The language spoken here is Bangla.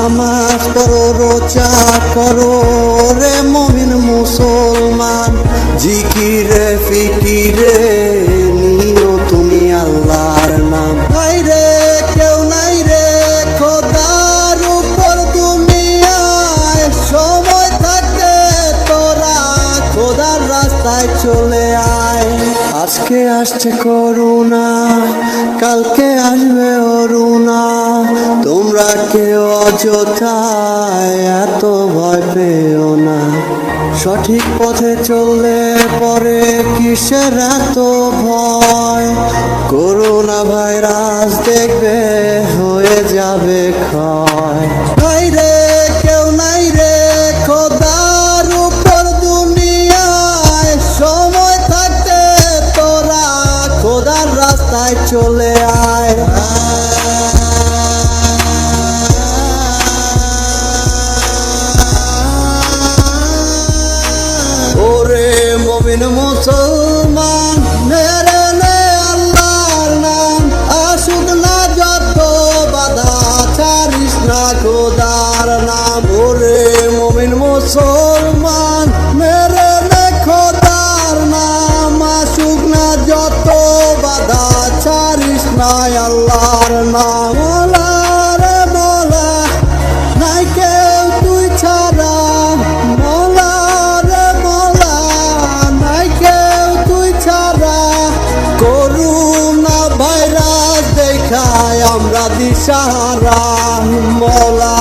নামাজ পড়ো রোজা করো রে মুমিন মুসলমান, জিকিরে ফিকিরে নিও তুমি আল্লাহর নাম। নাই রে কেউ নাই রে খোদার উপর দুনিয়ায়, সময় থাকে তোরা খোদার রাস্তায় চলে আয়। আজকে আসছে করুণা, কালকে আসবে অরুণা, তোমরা কেউ অযথায় এত ভয় পেও না। সঠিক পথে চললে পরে কিসের এত ভয়, করোনা ভাইরাস দেখবে হয়ে যাবে ক্ষয়। নাই রে কেউ নাই রে খোদার উপর দুনিয়ায়, সময় থাকতে তোরা খোদার রাস্তায় চলে আয়। ওরে মুমিন মুসলমান, মেরে নে আল্লাহর নাম, আসুক না যত বাধা ছাড়িস না খোদার নাম। ওরে মুমিন মুসলমান, মেরে নে খোদার নাম, আসুক না যত বাধা ছাড়িস না আল্লাহর নাম। মোলা রে মোলা, নাই কেউ তুই ছাড়া, মোলা রে মোলা, নাই কেউ তুই ছাড়া, করুণা ভাইরাস দেখায় আমরা দিশাহারা। মোলা